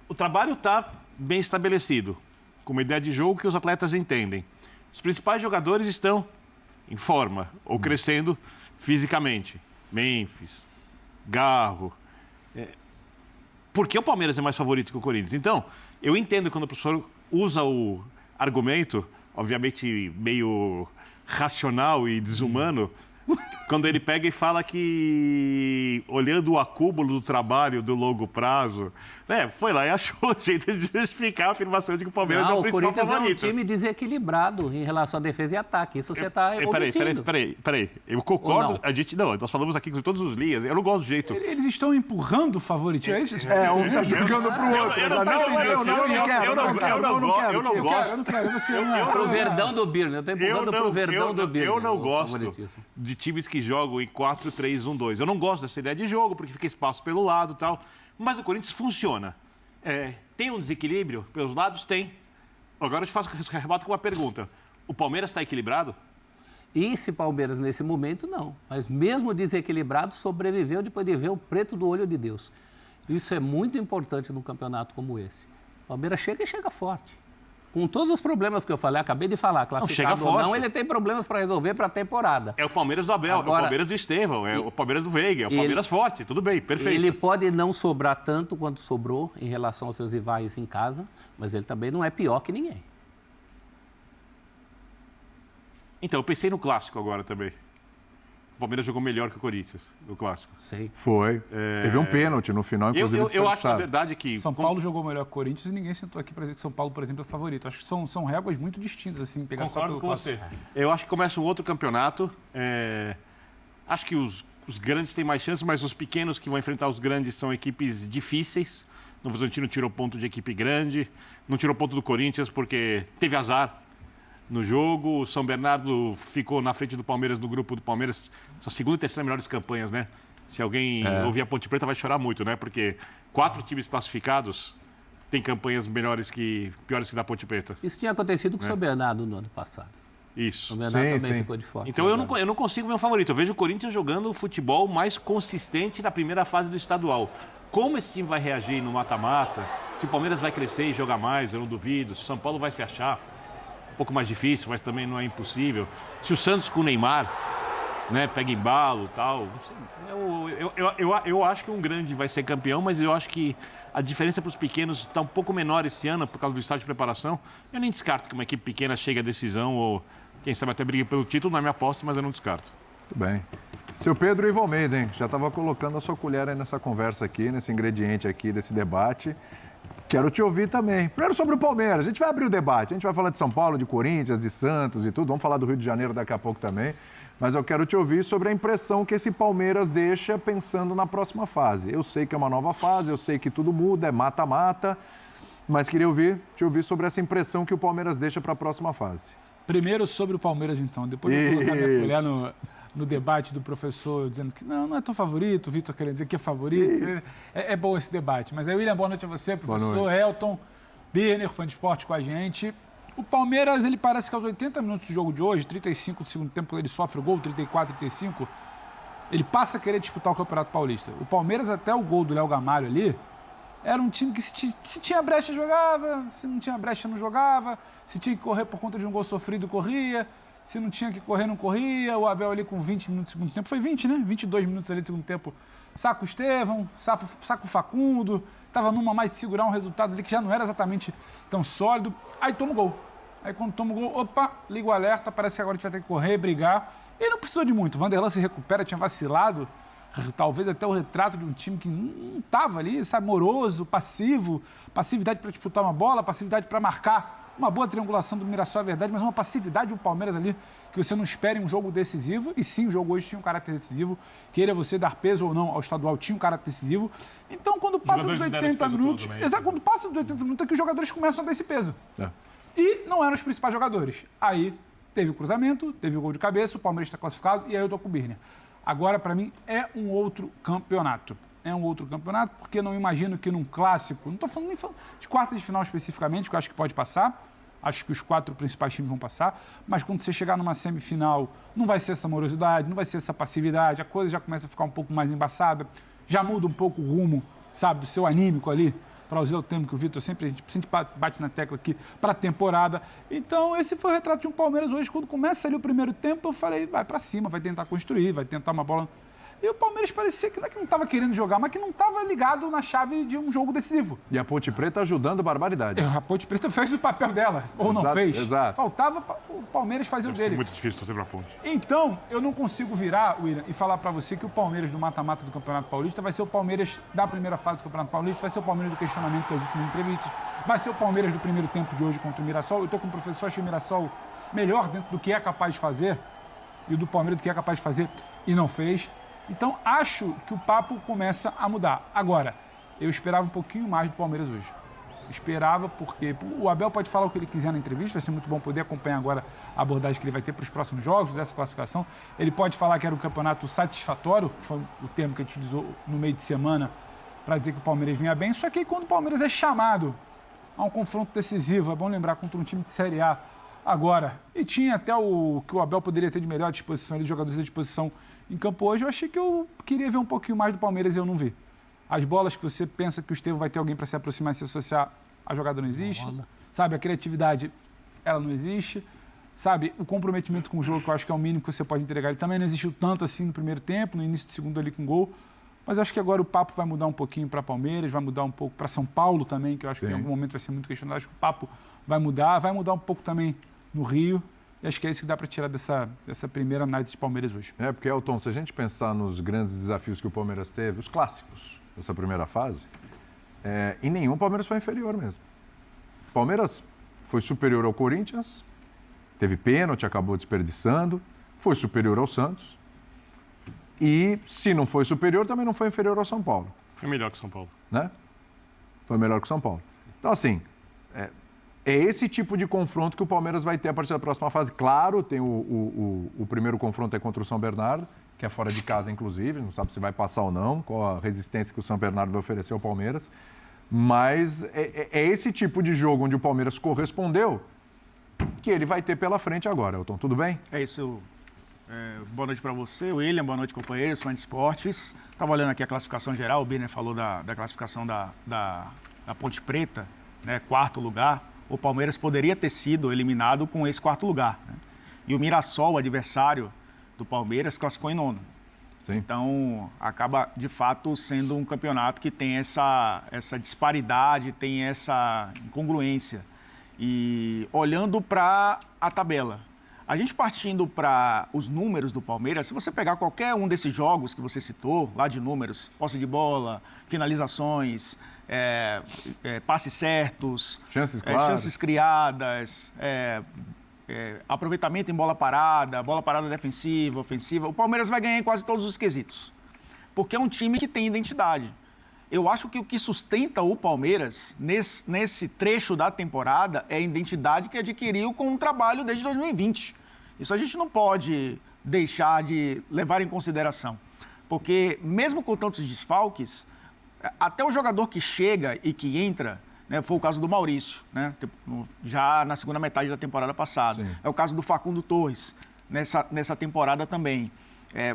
o trabalho está bem estabelecido, com uma ideia de jogo que os atletas entendem. Os principais jogadores estão em forma ou crescendo fisicamente. Memphis, Garro. Por que o Palmeiras é mais favorito que o Corinthians? Então, eu entendo quando o professor usa o argumento, obviamente meio racional e desumano, quando ele pega e fala que, olhando o acúmulo do trabalho do longo prazo, foi lá e achou um jeito de justificar a afirmação de que o Palmeiras é o principal favorito. O Corinthians é um time desequilibrado em relação à defesa e ataque. Isso você está omitindo. Peraí. Eu concordo. Nós falamos aqui com todos os linhas. Eu não gosto do jeito. Eles estão empurrando o favorito. É isso? Um está jogando pro outro. Eu não gosto. Pro Verdão do Birne. Eu estou empurrando pro Verdão do Birne. Eu não gosto de times que jogam em 4-3-1-2. Eu não gosto dessa ideia de jogo, porque fica espaço pelo lado e tal. Mas o Corinthians funciona. Tem um desequilíbrio pelos lados? Tem. Agora eu te faço rebato com uma pergunta. O Palmeiras está equilibrado? Esse Palmeiras, nesse momento, não. Mas mesmo desequilibrado, sobreviveu depois de ver o preto do olho de Deus. Isso é muito importante num campeonato como esse. O Palmeiras chega e chega forte. Com todos os problemas que eu falei, acabei de falar, classificado ou não, ele tem problemas para resolver para a temporada. É o Palmeiras do Abel, agora, é o Palmeiras do Estevão, é o Palmeiras do Veiga, é o Palmeiras forte, tudo bem, perfeito. Ele pode não sobrar tanto quanto sobrou em relação aos seus rivais em casa, mas ele também não é pior que ninguém. Então, eu pensei no clássico agora também. O Palmeiras jogou melhor que o Corinthians, no clássico. Sei. Foi. Teve um pênalti no final, inclusive. Eu acho, na verdade, que... São Paulo jogou melhor que o Corinthians e ninguém sentou aqui para dizer que São Paulo, por exemplo, é favorito. Acho que são réguas muito distintas, assim, pegar só pelo clássico. Eu acho que começa um outro campeonato. Acho que os grandes têm mais chances, mas os pequenos que vão enfrentar os grandes são equipes difíceis. O Novo Horizontino tirou ponto de equipe grande, não tirou ponto do Corinthians porque teve azar no jogo. O São Bernardo ficou na frente do Palmeiras, no grupo do Palmeiras. São segunda e terceira melhores campanhas, né? Se alguém ouvir a Ponte Preta vai chorar muito, né? Porque 4 times classificados têm campanhas piores que da Ponte Preta. Isso tinha acontecido com o São Bernardo no ano passado. Isso. O São Bernardo também ficou de fora. Então eu não consigo ver um favorito. Eu vejo o Corinthians jogando o futebol mais consistente na primeira fase do estadual. Como esse time vai reagir no mata-mata? Se o Palmeiras vai crescer e jogar mais, eu não duvido. Se o São Paulo vai se achar... um pouco mais difícil, mas também não é impossível. Se o Santos com o Neymar, pega embalo e tal, eu acho que um grande vai ser campeão, mas eu acho que a diferença para os pequenos está um pouco menor esse ano por causa do estágio de preparação. Eu nem descarto que uma equipe pequena chegue à decisão ou, quem sabe, até brigue pelo título, não é minha aposta, mas eu não descarto. Muito bem. Seu Pedro Ivo Almeida, hein? Já estava colocando a sua colher aí nessa conversa aqui, nesse ingrediente aqui desse debate. Quero te ouvir também. Primeiro sobre o Palmeiras. A gente vai abrir o debate. A gente vai falar de São Paulo, de Corinthians, de Santos e tudo. Vamos falar do Rio de Janeiro daqui a pouco também. Mas eu quero te ouvir sobre a impressão que esse Palmeiras deixa pensando na próxima fase. Eu sei que é uma nova fase, eu sei que tudo muda, é mata-mata. Mas queria te ouvir sobre essa impressão que o Palmeiras deixa para a próxima fase. Primeiro sobre o Palmeiras, então. Depois eu vou colocar minha colher no debate do professor, dizendo que não é tão favorito, o Vitor querendo dizer que é favorito. É bom esse debate. Mas aí, William, boa noite a você, professor Elton, Birner, fã de esporte com a gente. O Palmeiras, ele parece que aos 80 minutos do jogo de hoje, 35 do segundo tempo, ele sofre o gol, 34, 35, ele passa a querer disputar o Campeonato Paulista. O Palmeiras, até o gol do Léo Gamalho ali, era um time que se tinha brecha, jogava, se não tinha brecha, não jogava, se tinha que correr por conta de um gol sofrido, corria. Se não tinha que correr, não corria. O Abel ali com 20 minutos do segundo tempo. Foi 20, né? 22 minutos ali do segundo tempo. Saca o Estevão, saca o Facundo. Estava numa mais de segurar um resultado ali que já não era exatamente tão sólido. Aí toma o gol. Aí quando toma o gol, opa, liga o alerta. Parece que agora a gente vai ter que correr, brigar. E não precisou de muito. O Vanderlan se recupera, tinha vacilado. Talvez até o retrato de um time que não estava ali, sabe? Moroso, passivo. Passividade para disputar uma bola, passividade para marcar. Uma boa triangulação do Mirassol, é verdade, mas uma passividade do Palmeiras ali que você não espera em um jogo decisivo. E sim, o jogo hoje tinha um caráter decisivo. Queira você dar peso ou não ao estadual, tinha um caráter decisivo. Então, quando passa dos 80 minutos... Exato, quando passa dos 80 minutos é que os jogadores começam a dar esse peso. E não eram os principais jogadores. Aí teve o cruzamento, teve o gol de cabeça, o Palmeiras está classificado e aí eu tô com o Birner. Agora, para mim, é um outro campeonato. É um outro campeonato, porque eu não imagino que num clássico, não estou falando nem de quartas de final especificamente, que eu acho que pode passar, acho que os 4 principais times vão passar, mas quando você chegar numa semifinal, não vai ser essa morosidade, não vai ser essa passividade, a coisa já começa a ficar um pouco mais embaçada, já muda um pouco o rumo, sabe, do seu anímico ali, para usar o termo que o Vitor a gente sempre bate na tecla aqui, para a temporada. Então, esse foi o retrato de um Palmeiras hoje. Quando começa ali o primeiro tempo, eu falei, vai para cima, vai tentar construir, vai tentar uma bola... E o Palmeiras parecia que não é que não estava querendo jogar, mas que não estava ligado na chave de um jogo decisivo. E a Ponte Preta ajudando barbaridade. A Ponte Preta fez o papel dela, ou não fez. Exato. Faltava o Palmeiras fazer o dele. É muito difícil torcer pra Ponte. Então, eu não consigo virar, William, e falar para você que o Palmeiras do mata-mata do Campeonato Paulista vai ser o Palmeiras da primeira fase do Campeonato Paulista, vai ser o Palmeiras do questionamento das últimas entrevistas, vai ser o Palmeiras do primeiro tempo de hoje contra o Mirassol. Eu estou com o professor, achei o Mirassol melhor dentro do que é capaz de fazer, e o do Palmeiras do que é capaz de fazer e não fez. Então, acho que o papo começa a mudar. Agora, eu esperava um pouquinho mais do Palmeiras hoje. Esperava porque o Abel pode falar o que ele quiser na entrevista, vai ser muito bom poder acompanhar agora a abordagem que ele vai ter para os próximos jogos, dessa classificação. Ele pode falar que era um campeonato satisfatório, foi o termo que a gente utilizou no meio de semana para dizer que o Palmeiras vinha bem. Só que aí, quando o Palmeiras é chamado a um confronto decisivo, é bom lembrar, contra um time de Série A agora, e tinha até o que o Abel poderia ter de melhor disposição, de jogadores à disposição em campo hoje, eu achei que eu queria ver um pouquinho mais do Palmeiras e eu não vi. As bolas que você pensa que o Estevão vai ter alguém para se aproximar e se associar, a jogada não existe. Sabe, a criatividade, ela não existe. Sabe, o comprometimento com o jogo, que eu acho que é o mínimo que você pode entregar, ele também não existiu tanto assim no primeiro tempo, no início do segundo ali com gol. Mas acho que agora o papo vai mudar um pouquinho para Palmeiras, vai mudar um pouco para São Paulo também, que eu acho que em algum momento vai ser muito questionado. Acho que o papo vai mudar um pouco também no Rio. E acho que é isso que dá para tirar dessa primeira análise de Palmeiras hoje. Porque, Elton, se a gente pensar nos grandes desafios que o Palmeiras teve, os clássicos dessa primeira fase, em nenhum o Palmeiras foi inferior mesmo. O Palmeiras foi superior ao Corinthians, teve pênalti, acabou desperdiçando, foi superior ao Santos. E, se não foi superior, também não foi inferior ao São Paulo. Foi melhor que o São Paulo. Né? Foi melhor que o São Paulo. Então, assim... É esse tipo de confronto que o Palmeiras vai ter a partir da próxima fase. Claro, tem o primeiro confronto é contra o São Bernardo, que é fora de casa, inclusive. Não sabe se vai passar ou não, qual a resistência que o São Bernardo vai oferecer ao Palmeiras. Mas é esse tipo de jogo onde o Palmeiras correspondeu que ele vai ter pela frente agora, Elton. Tudo bem? É isso. Boa noite para você, William. Boa noite, companheiros, fãs de esportes. Estava olhando aqui a classificação geral. O Birner falou da classificação da Ponte Preta, né, quarto lugar. O Palmeiras poderia ter sido eliminado com esse quarto lugar. Né? E o Mirassol, o adversário do Palmeiras, classificou em nono. Sim. Então, acaba, de fato, sendo um campeonato que tem essa disparidade, tem essa incongruência. E olhando para a tabela, a gente partindo para os números do Palmeiras, se você pegar qualquer um desses jogos que você citou, lá de números, posse de bola, finalizações... passes certos, chances criadas, aproveitamento em bola parada defensiva, ofensiva. O Palmeiras vai ganhar em quase todos os quesitos, porque é um time que tem identidade. Eu acho que o que sustenta o Palmeiras nesse trecho da temporada é a identidade que adquiriu com o trabalho desde 2020. Isso a gente não pode deixar de levar em consideração, porque mesmo com tantos desfalques, até o jogador que chega e que entra, né, foi o caso do Maurício, né, já na segunda metade da temporada passada. Sim. É o caso do Facundo Torres, nessa temporada também.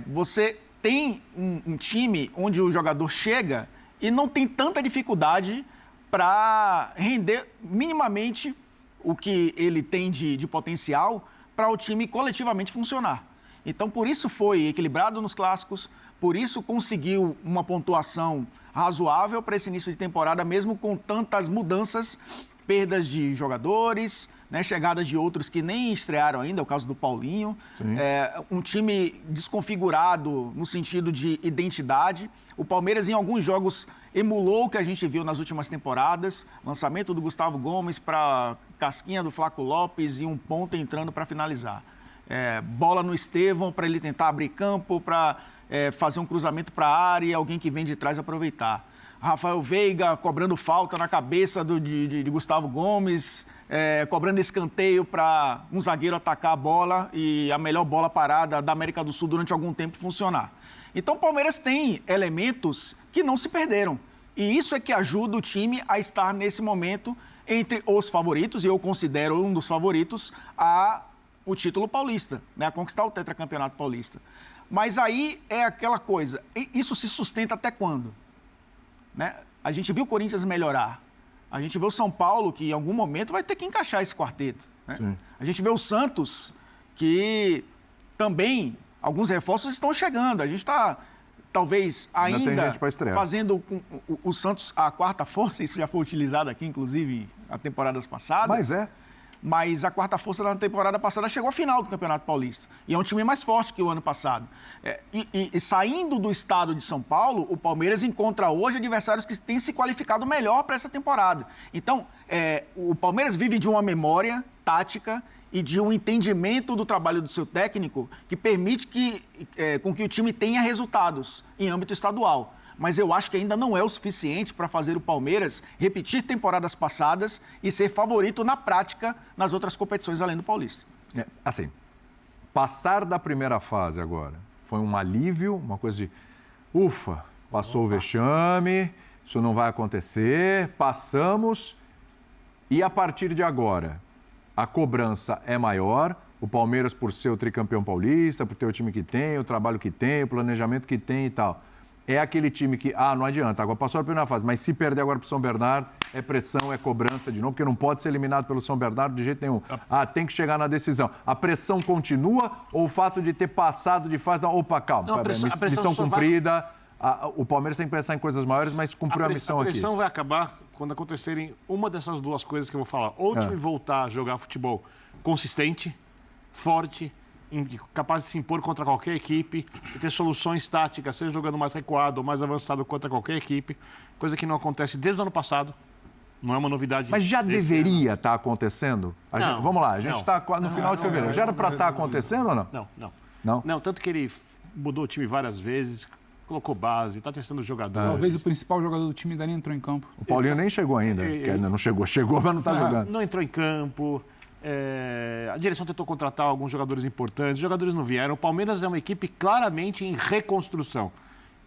Você tem um time onde o jogador chega e não tem tanta dificuldade para render minimamente o que ele tem de potencial para o time coletivamente funcionar. Então, por isso foi equilibrado nos clássicos, por isso conseguiu uma pontuação razoável para esse início de temporada, mesmo com tantas mudanças, perdas de jogadores, né, chegadas de outros que nem estrearam ainda, é o caso do Paulinho. Um time desconfigurado no sentido de identidade. O Palmeiras, em alguns jogos, emulou o que a gente viu nas últimas temporadas. Lançamento do Gustavo Gomes para casquinha do Flaco Lopes e um ponta entrando para finalizar. Bola no Estevão para ele tentar abrir campo, para fazer um cruzamento para a área e alguém que vem de trás aproveitar. Rafael Veiga cobrando falta na cabeça de Gustavo Gomes, cobrando escanteio para um zagueiro atacar a bola e a melhor bola parada da América do Sul durante algum tempo funcionar. Então o Palmeiras tem elementos que não se perderam. E isso é que ajuda o time a estar nesse momento entre os favoritos, e eu considero um dos favoritos, o título paulista, né, a conquistar o tetracampeonato paulista. Mas aí é aquela coisa, isso se sustenta até quando? Né? A gente viu o Corinthians melhorar. A gente vê o São Paulo, que em algum momento vai ter que encaixar esse quarteto. Né? A gente vê o Santos, que também alguns reforços estão chegando. A gente está, talvez, ainda fazendo o Santos a quarta força. Isso já foi utilizado aqui, inclusive, há temporadas passadas. Mas a quarta força da temporada passada chegou à final do Campeonato Paulista. E é um time mais forte que o ano passado. E saindo do estado de São Paulo, o Palmeiras encontra hoje adversários que têm se qualificado melhor para essa temporada. Então, o Palmeiras vive de uma memória tática e de um entendimento do trabalho do seu técnico que permite com que o time tenha resultados em âmbito estadual. Mas eu acho que ainda não é o suficiente para fazer o Palmeiras repetir temporadas passadas e ser favorito na prática nas outras competições além do Paulista. Assim, passar da primeira fase agora foi um alívio, uma coisa de ufa, passou o vexame, isso não vai acontecer, passamos e a partir de agora a cobrança é maior, o Palmeiras por ser o tricampeão paulista, por ter o time que tem, o trabalho que tem, o planejamento que tem e tal. É aquele time que, não adianta, agora passou a primeira fase, mas se perder agora para o São Bernardo, é pressão, é cobrança de novo, porque não pode ser eliminado pelo São Bernardo de jeito nenhum. Tem que chegar na decisão. A pressão continua ou o fato de ter passado de fase, opa, calma, não, missão cumprida, o Palmeiras tem que pensar em coisas maiores, mas cumpriu a missão aqui. A pressão vai acabar quando acontecerem uma dessas duas coisas que eu vou falar. Ou o time voltar a jogar futebol consistente, forte, capaz de se impor contra qualquer equipe e ter soluções táticas, seja jogando mais recuado ou mais avançado contra qualquer equipe, coisa que não acontece desde o ano passado, não é uma novidade. Mas já deveria estar acontecendo? Vamos lá, a gente está no final de fevereiro. Já era para estar acontecendo ou não? Não, tanto que ele mudou o time várias vezes, colocou base, está testando os jogadores. Talvez o principal jogador do time ainda nem entrou em campo. O Paulinho nem chegou ainda, ainda não chegou, mas não está jogando. Não entrou em campo. A direção tentou contratar alguns jogadores importantes, os jogadores não vieram. O Palmeiras é uma equipe claramente em reconstrução.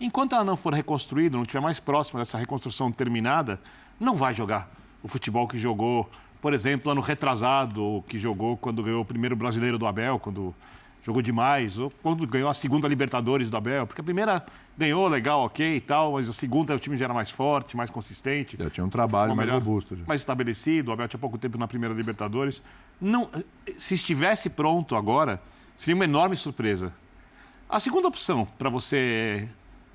Enquanto ela não for reconstruída, não estiver mais próxima dessa reconstrução terminada, não vai jogar o futebol que jogou, por exemplo, ano retrasado, que jogou quando ganhou o primeiro brasileiro do Abel, quando jogou demais, ou quando ganhou a segunda Libertadores do Abel, porque a primeira ganhou, legal, ok e tal, mas a segunda o time já era mais forte, mais consistente. Já tinha um trabalho mais robusto. Mais estabelecido, o Abel tinha pouco tempo na primeira Libertadores. Não, se estivesse pronto agora, seria uma enorme surpresa. A segunda opção para você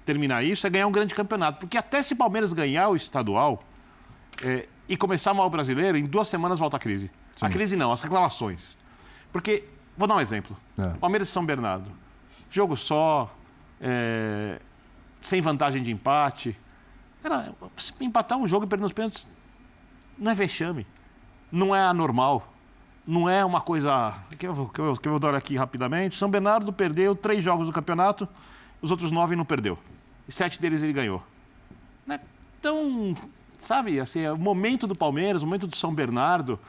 terminar isso é ganhar um grande campeonato, porque até se o Palmeiras ganhar o estadual e começar mal o brasileiro, em 2 semanas volta a crise. Sim. A crise não, as reclamações. Porque, vou dar um exemplo. Palmeiras e São Bernardo. Jogo só, sem vantagem de empate. Empatar um jogo e perder nos pênaltis não é vexame. Não é anormal. Não é uma coisa... que eu vou dar aqui rapidamente. São Bernardo perdeu 3 jogos do campeonato, os outros 9 não perdeu. E 7 deles ele ganhou. Então, sabe, assim, o momento do Palmeiras, o momento do São Bernardo...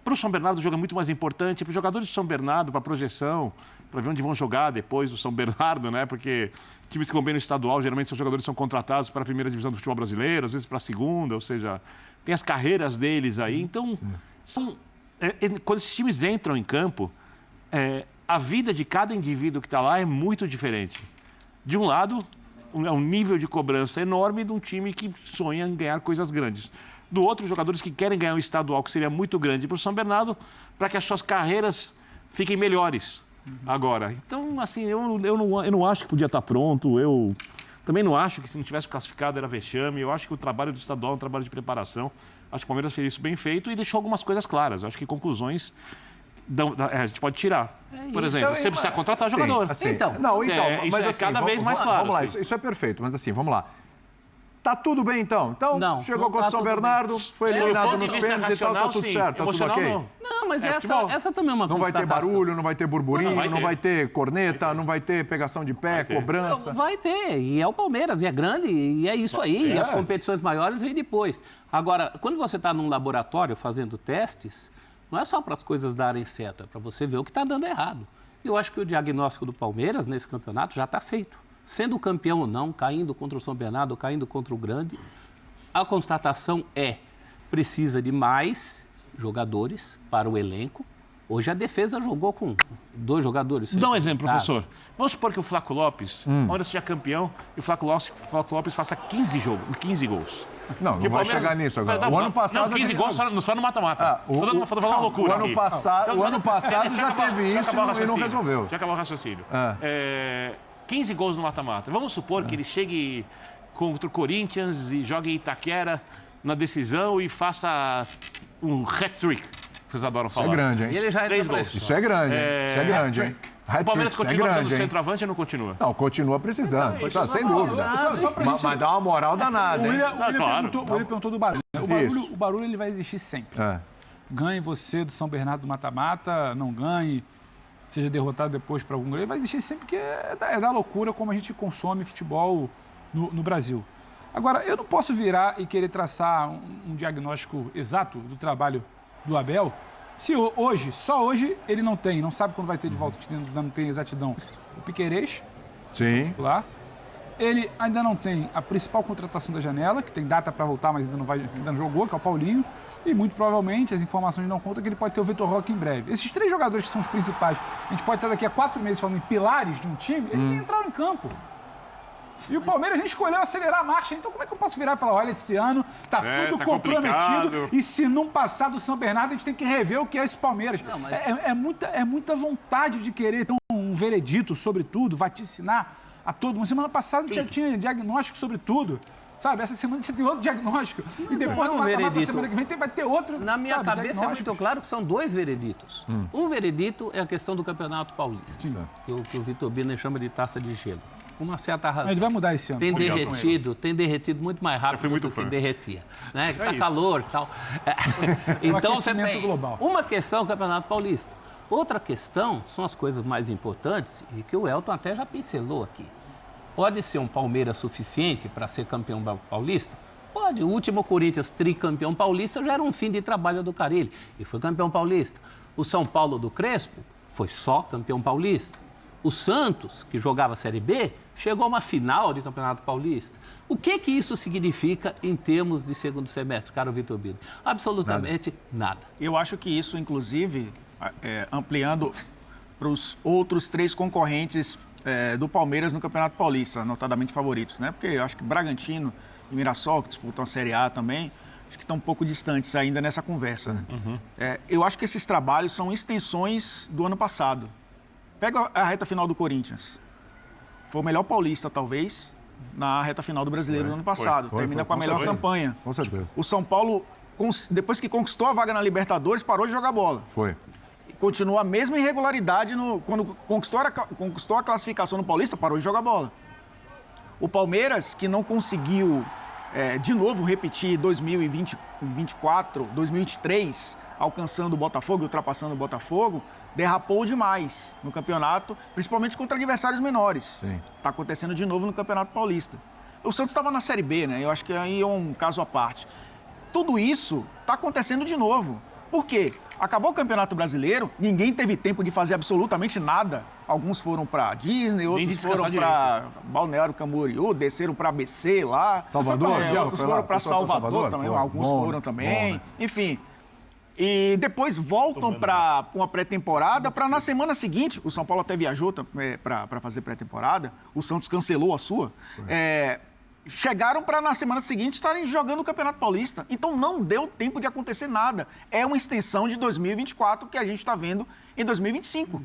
Para o São Bernardo o jogo é muito mais importante, para os jogadores do São Bernardo, para a projeção, para ver onde vão jogar depois do São Bernardo, né? Porque times que vão bem no estadual, geralmente são jogadores que são contratados para a primeira divisão do futebol brasileiro, às vezes para a segunda, ou seja, tem as carreiras deles aí. Então, quando esses times entram em campo, a vida de cada indivíduo que está lá é muito diferente. De um lado, é um nível de cobrança enorme de um time que sonha em ganhar coisas grandes. Do outro, jogadores que querem ganhar um estadual, que seria muito grande para o São Bernardo, para que as suas carreiras fiquem melhores agora. Então, assim, eu não acho que podia estar pronto, eu também não acho que se não tivesse classificado era vexame, eu acho que o trabalho do estadual é um trabalho de preparação, acho que o Palmeiras fez isso bem feito e deixou algumas coisas claras, eu acho que conclusões a gente pode tirar. Por exemplo, você precisa contratar jogador. Assim, mas é cada vez mais claro. Vamos lá, isso é perfeito, mas assim, vamos lá. Tá tudo bem, então? Então, chegou contra o São Bernardo, foi eliminado nos pênaltis e tal, tá tudo certo, tá tudo ok? Não, mas essa também é uma constatação. Não vai ter barulho, não vai ter burburinho, não vai ter corneta, não vai ter pegação de pé, cobrança. Vai ter, e é o Palmeiras, e é grande, e é isso aí, e as competições maiores vêm depois. Agora, quando você está num laboratório fazendo testes, não é só para as coisas darem certo, é para você ver o que está dando errado. E eu acho que o diagnóstico do Palmeiras nesse campeonato já está feito. Sendo campeão ou não, caindo contra o São Bernardo, caindo contra o Grande, a constatação precisa de mais jogadores para o elenco, Hoje a defesa jogou com 2 jogadores. Dá um exemplo, Tá. professor. Vamos supor que o Flaco Lopes, Palmeiras seja campeão e o Flaco Lopes faça 15 gols. Não, Que não vai chegar nisso agora. O ano passado... Não, 15 gols só no mata-mata. Tô falando uma loucura O ano aqui. passado já teve isso e não resolveu. Já acabou o raciocínio. 15 gols no mata-mata. Vamos supor que ele chegue contra o Corinthians e jogue em Itaquera na decisão e faça um hat-trick. Vocês adoram falar. Isso é grande, hein? E ele já entra 3 pra gols. isso. Isso é grande, hein? Isso é grande, hein? O Palmeiras Isso é continua grande, sendo hein? centroavante ou não continua? Não, continua precisando. Tá, sem não, dúvida. Só pra gente... Mas dá uma moral danada, O hein? William, claro. perguntou do barulho. Né? Isso. O barulho ele vai existir sempre. É. Ganhe você do São Bernardo do mata-mata, não ganhe, seja derrotado depois para algum goleiro, vai existir sempre, porque é da loucura como a gente consome futebol no Brasil. Agora, eu não posso virar e querer traçar um diagnóstico exato do trabalho do Abel, se só hoje, ele não sabe quando vai ter de volta, ainda não tem exatidão o Piquerez, Sim. lá. Ele ainda não tem a principal contratação da janela, que tem data para voltar, mas ainda não jogou, que é o Paulinho. E muito provavelmente, as informações não contam, que ele pode ter o Vitor Roque em breve. Esses 3 jogadores que são os principais, a gente pode estar daqui a 4 meses falando em pilares de um time, eles nem entraram em campo. E o Palmeiras, a gente escolheu acelerar a marcha. Então, como é que eu posso virar e falar, olha, esse ano tá tudo tá comprometido complicado. e se não passar do São Bernardo, a gente tem que rever o que é esse Palmeiras. Não, mas- É muita vontade de querer ter um veredito sobre tudo, vaticinar a todo mundo. Semana passada já tinha diagnóstico sobre tudo. Sabe, essa semana já tem outro diagnóstico. E depois, não é um no mata-mata, veredito. semana que vem, vai ter outro. Na minha sabe, cabeça é diagnósticos. muito claro que são 2 vereditos. Um veredito é a questão do Campeonato Paulista, Sim. que o Vitor Biner chama de taça de gelo. Com uma certa razão. Ele vai mudar esse ano. Tem Obrigado, derretido muito mais rápido fui muito do que fã. derretia. Né? Tá isso. calor e tal. Então você aquecimento tem global. uma questão, o Campeonato Paulista. Outra questão são as coisas mais importantes e que o Elton até já pincelou aqui. Pode ser um Palmeiras suficiente para ser campeão paulista? Pode. O último Corinthians tricampeão paulista já era um fim de trabalho do Carille e foi campeão paulista. O São Paulo do Crespo foi só campeão paulista. O Santos, que jogava a Série B, chegou a uma final de Campeonato Paulista. O que isso significa em termos de segundo semestre, caro Vitor Bino? Absolutamente nada. Eu acho que isso, inclusive, ampliando para os outros 3 concorrentes do Palmeiras no Campeonato Paulista, notadamente favoritos, né? Porque eu acho que Bragantino e Mirassol, que disputam a Série A também, acho que estão um pouco distantes ainda nessa conversa. Né? Eu acho que esses trabalhos são extensões do ano passado. Pega a reta final do Corinthians. Foi o melhor paulista, talvez, na reta final do Brasileiro do ano passado. Termina com a melhor campanha. Com certeza. O São Paulo, depois que conquistou a vaga na Libertadores, parou de jogar bola. Foi. Continua a mesma irregularidade quando conquistou a classificação no Paulista, parou de jogar bola. O Palmeiras, que não conseguiu, de novo, repetir 2024, 2023, alcançando o Botafogo, ultrapassando o Botafogo, derrapou demais no campeonato, principalmente contra adversários menores. Está acontecendo de novo no Campeonato Paulista. O Santos estava na Série B, né? Eu acho que aí é um caso à parte. Tudo isso está acontecendo de novo. Por quê? Acabou o Campeonato Brasileiro, ninguém teve tempo de fazer absolutamente nada. Alguns foram para Disney, outros foram para Balneário Camboriú, desceram para ABC lá. Salvador, outros foram para Salvador também, alguns foram também. Né? Enfim. E depois voltam para uma pré-temporada, para na semana seguinte, o São Paulo até viajou para fazer pré-temporada, o Santos cancelou a sua. Chegaram para na semana seguinte estarem jogando o Campeonato Paulista. Então não deu tempo de acontecer nada. É uma extensão de 2024 que a gente está vendo em 2025.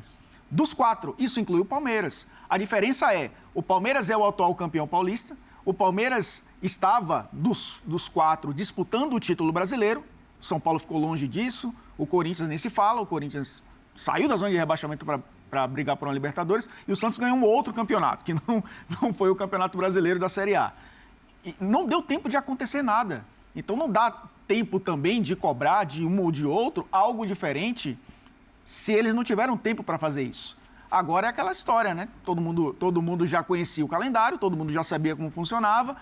Dos 4, isso inclui o Palmeiras. A diferença é, o Palmeiras é o atual campeão paulista, o Palmeiras estava, dos 4, disputando o título brasileiro, o São Paulo ficou longe disso, o Corinthians nem se fala, o Corinthians saiu da zona de rebaixamento para brigar por uma Libertadores, e o Santos ganhou um outro campeonato, que não foi o Campeonato Brasileiro da Série A. E não deu tempo de acontecer nada. Então não dá tempo também de cobrar de um ou de outro algo diferente se eles não tiveram tempo para fazer isso. Agora é aquela história, né? Todo mundo já conhecia o calendário, todo mundo já sabia como funcionava.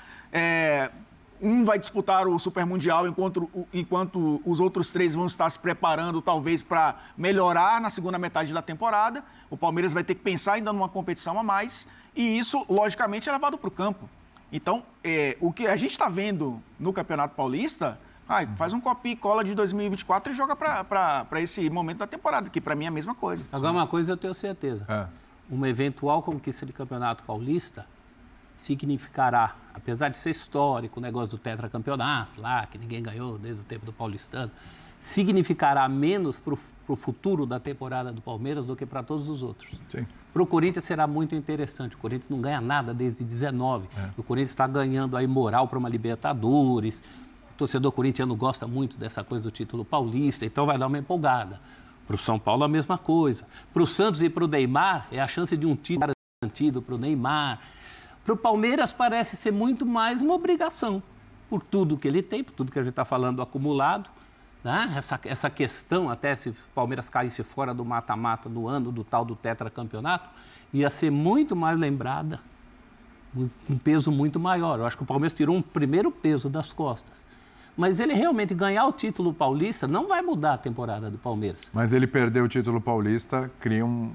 Um vai disputar o Super Mundial enquanto os outros 3 vão estar se preparando, talvez, para melhorar na segunda metade da temporada. O Palmeiras vai ter que pensar ainda numa competição a mais. E isso, logicamente, é levado para o campo. Então, o que a gente está vendo no Campeonato Paulista Faz um copia e cola de 2024 e joga para esse momento da temporada, que para mim é a mesma coisa. Agora, uma coisa eu tenho certeza. Uma eventual conquista de Campeonato Paulista significará, apesar de ser histórico, o negócio do tetracampeonato lá, que ninguém ganhou desde o tempo do Paulistano, significará menos para o futuro da temporada do Palmeiras do que para todos os outros. Para o Corinthians será muito interessante. O Corinthians não ganha nada desde 19. O Corinthians está ganhando aí moral para uma Libertadores. O torcedor corintiano gosta muito dessa coisa do título paulista, então vai dar uma empolgada. Para o São Paulo, a mesma coisa. Para o Santos e para o Neymar, é a chance de um título garantido para o Neymar. Para o Palmeiras, parece ser muito mais uma obrigação, por tudo que ele tem, por tudo que a gente está falando acumulado. Né? Essa questão, até se o Palmeiras caísse fora do mata-mata do ano, do tal do tetracampeonato, ia ser muito mais lembrada, um peso muito maior. Eu acho que o Palmeiras tirou um primeiro peso das costas. Mas ele realmente ganhar o título paulista não vai mudar a temporada do Palmeiras. Mas ele perder o título paulista cria um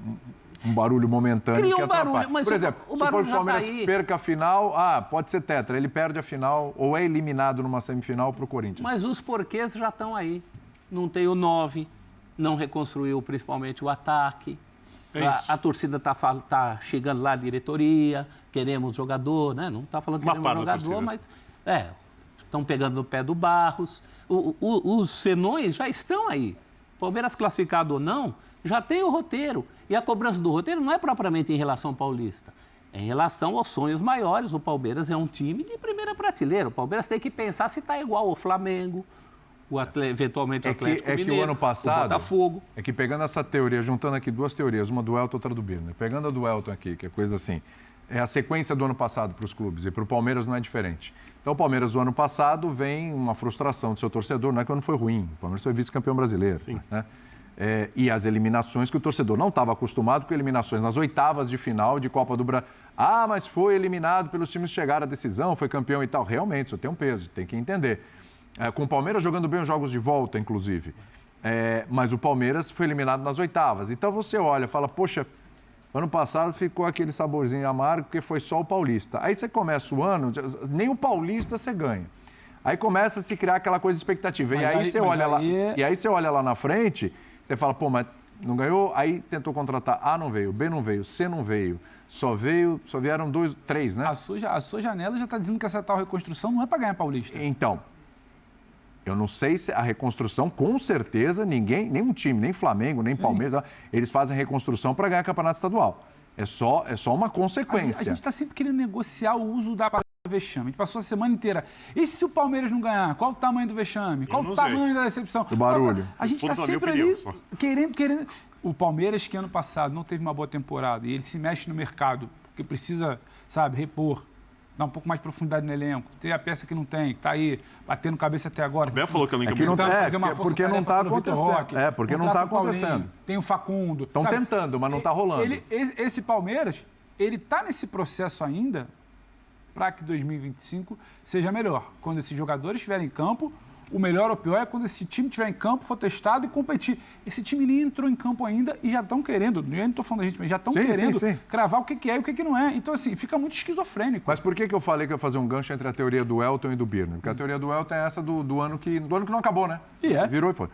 barulho momentâneo Cria que um barulho, atrapalha. mas por exemplo, o se barulho o já Palmeiras tá aí. perca a final, pode ser tetra, ele perde a final ou é eliminado numa semifinal para o Corinthians. Mas os porquês já estão aí. Não tem o 9, não reconstruiu principalmente o ataque. A torcida está chegando lá, a diretoria, queremos jogador, né? Não está falando que queremos jogador, mas estão pegando no pé do Barros. Os senões já estão aí. Palmeiras classificado ou não, já tem o roteiro. E a cobrança do roteiro não é propriamente em relação ao Paulista. É em relação aos sonhos maiores. O Palmeiras é um time de primeira prateleira. O Palmeiras tem que pensar se está igual ao Flamengo, eventualmente o Atlético Mineiro, que o ano passado, o Botafogo. É que pegando essa teoria, juntando aqui duas teorias, uma do Elton e outra do Birner. Pegando a do Elton aqui, que é coisa assim, é a sequência do ano passado para os clubes e para o Palmeiras não é diferente. Então, o Palmeiras do ano passado vem uma frustração do seu torcedor, não é que o ano foi ruim, o Palmeiras foi vice-campeão brasileiro. Né? E as eliminações que o torcedor não estava acostumado com eliminações nas oitavas de final de Copa do Brasil. Mas foi eliminado pelos times que chegaram à decisão, foi campeão e tal. Realmente, isso tem um peso, tem que entender. Com o Palmeiras jogando bem os jogos de volta, inclusive. Mas o Palmeiras foi eliminado nas oitavas. Então você olha e fala, poxa, ano passado ficou aquele saborzinho amargo porque foi só o Paulista. Aí você começa o ano, nem o Paulista você ganha. Aí começa a se criar aquela coisa de expectativa. E aí você olha lá na frente, você fala, pô, mas não ganhou? Aí tentou contratar, A não veio, B não veio, C não veio. Só vieram 2, 3, né? A sua janela já está dizendo que essa tal reconstrução não é para ganhar Paulista. Então, eu não sei se a reconstrução, com certeza, nenhum time, nem Flamengo, nem Palmeiras, eles fazem reconstrução para ganhar campeonato estadual. É só uma consequência. A gente está sempre querendo negociar o uso da palavra vexame. A gente passou a semana inteira. E se o Palmeiras não ganhar? Qual o tamanho do vexame? Qual o tamanho da decepção? Do barulho. A gente está sempre ali querendo. O Palmeiras, que ano passado não teve uma boa temporada, e ele se mexe no mercado, porque precisa, repor, dar um pouco mais de profundidade no elenco, ter a peça que não tem, que está aí, batendo cabeça até agora. O Bé falou que eu não porque não está acontecendo. Porque não está acontecendo. Tem o Facundo. Estão tentando, mas não está rolando. Esse Palmeiras, ele está nesse processo ainda para que 2025 seja melhor. Quando esses jogadores estiverem em campo, o melhor ou pior é quando esse time estiver em campo, for testado e competir. Esse time nem entrou em campo ainda e já estão querendo, eu não estou falando da gente, mas já estão querendo cravar o que é e o que não é. Então, assim, fica muito esquizofrênico. Mas por que eu falei que eu ia fazer um gancho entre a teoria do Elton e do Birner? Porque a teoria do Elton é essa do ano que não acabou, né? Virou e foi.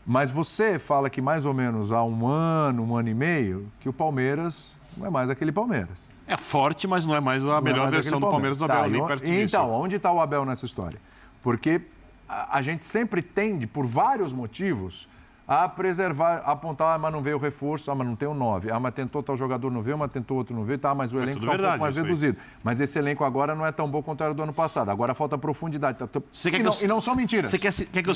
Mas você fala que mais ou menos há um ano e meio, que o Palmeiras não é mais aquele Palmeiras. É forte, mas não é mais a melhor versão do Palmeiras do Abel, nem perto disso. Então, onde está o Abel nessa história? Porque a gente sempre tende, por vários motivos, a preservar, a apontar, mas não veio o reforço, mas não tem o 9, mas tentou tal jogador, não veio, mas tentou outro, não veio, mas o elenco está um pouco mais reduzido. Mas esse elenco agora não é tão bom quanto era do ano passado, agora falta profundidade. E não são mentiras. Você quer que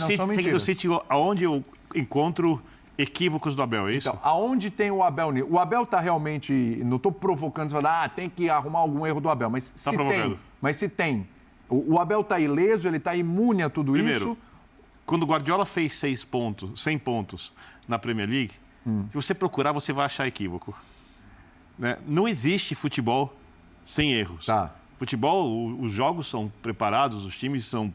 eu cite aonde eu encontro equívocos do Abel, é isso? Então, aonde tem o Abel? O Abel está realmente, não estou provocando, tem que arrumar algum erro do Abel, mas se tem. O Abel está ileso, ele está imune a tudo isso. Quando o Guardiola fez 100 pontos na Premier League, se você procurar, você vai achar equívoco. Né? Não existe futebol sem erros. Futebol, os jogos são preparados, os times são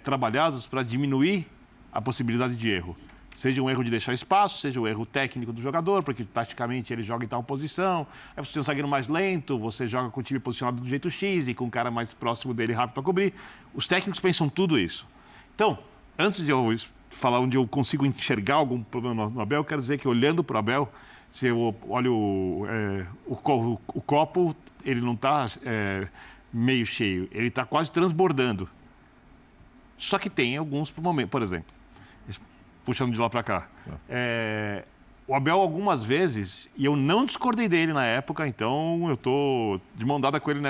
trabalhados para diminuir a possibilidade de erro. Seja um erro de deixar espaço, seja um erro técnico do jogador, porque taticamente ele joga em tal posição. Aí você tem um zagueiro mais lento, você joga com o time posicionado do jeito X e com um cara mais próximo dele rápido para cobrir. Os técnicos pensam tudo isso. Então, antes de eu falar onde eu consigo enxergar algum problema no Abel, eu quero dizer que olhando para o Abel, se eu olho o copo, ele não está meio cheio, ele está quase transbordando. Só que tem alguns momentos, por exemplo, puxando de lá para cá. O Abel, algumas vezes, e eu não discordei dele na época, então eu estou de mão dada com ele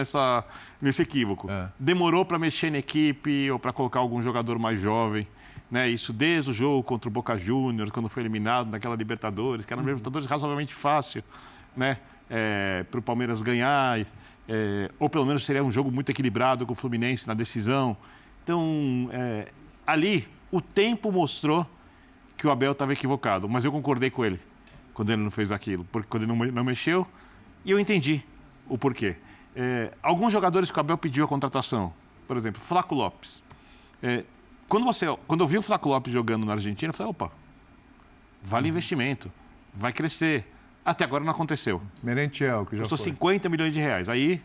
nesse equívoco. Demorou para mexer na equipe ou para colocar algum jogador mais jovem. Né? Isso desde o jogo contra o Boca Juniors, quando foi eliminado naquela Libertadores, que era uma Libertadores razoavelmente fácil, né? Para o Palmeiras ganhar, ou pelo menos seria um jogo muito equilibrado com o Fluminense na decisão. Então, ali, o tempo mostrou que o Abel estava equivocado, mas eu concordei com ele quando ele não fez aquilo, porque quando ele não mexeu, e eu entendi o porquê. Alguns jogadores que o Abel pediu a contratação, por exemplo, Flaco Lopes. Quando eu vi o Flaco Lopes jogando na Argentina, eu falei, opa, vale investimento, vai crescer. Até agora não aconteceu. Merentiel, que já custou foi. 50 milhões de reais. Aí,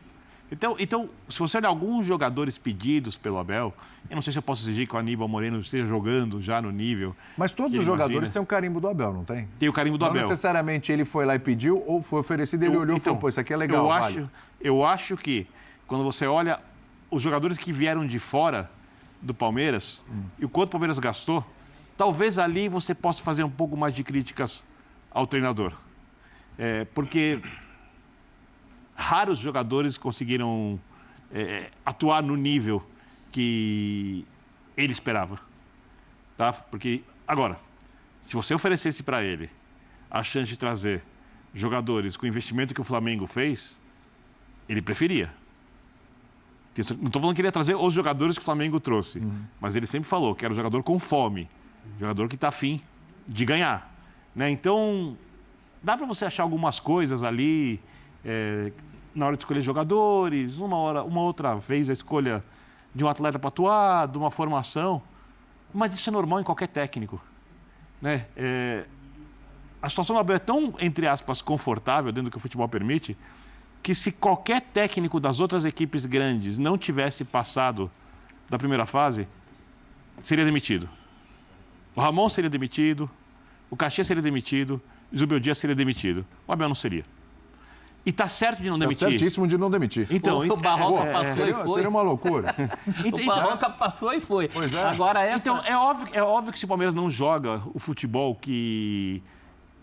então, se você olhar alguns jogadores pedidos pelo Abel, eu não sei se eu posso exigir que o Aníbal Moreno esteja jogando já no nível. Mas todos que os ele jogadores imagina. têm o carimbo do Abel, não tem? Tem o carimbo do Não Abel. necessariamente ele foi lá e pediu ou foi oferecido, ele olhou e falou, pô, isso aqui é legal, vale. Eu acho que quando você olha os jogadores que vieram de fora do Palmeiras e o quanto o Palmeiras gastou, talvez ali você possa fazer um pouco mais de críticas ao treinador. Porque raros jogadores conseguiram atuar no nível que ele esperava. Tá? Porque, agora, se você oferecesse para ele a chance de trazer jogadores com o investimento que o Flamengo fez, ele preferia. Não estou falando que ele ia trazer os jogadores que o Flamengo trouxe, mas ele sempre falou que era um jogador com fome, jogador que está afim de ganhar. Né? Então, dá para você achar algumas coisas ali na hora de escolher jogadores, uma outra vez a escolha de um atleta para atuar, de uma formação, mas isso é normal em qualquer técnico. Né? A situação do Abel é tão, entre aspas, confortável dentro do que o futebol permite, que se qualquer técnico das outras equipes grandes não tivesse passado da primeira fase, seria demitido. O Ramon seria demitido, o Caxias seria demitido, o Zubeldia seria demitido. O Abel não seria. E está certo de não demitir. Tá certíssimo de não demitir. Então, O Barroca passou e foi. Seria uma loucura. O Barroca passou e foi. Pois é. Agora essa... Então, é óbvio que se o Palmeiras não joga o futebol que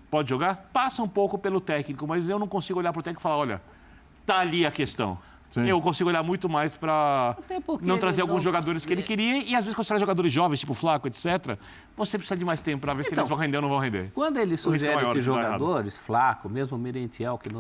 pode jogar, passa um pouco pelo técnico, mas eu não consigo olhar para o técnico e falar, olha, tá ali a questão. Sim. Eu consigo olhar muito mais para Até porque não trazer ele alguns não- jogadores que ele queria e às vezes quando você traz jogadores jovens, tipo Flaco, etc., você precisa de mais tempo para ver se Então, eles vão render ou não vão render. Quando ele risco é sugere maior esses de dar errado. jogadores, Flaco, mesmo o Merentiel, que não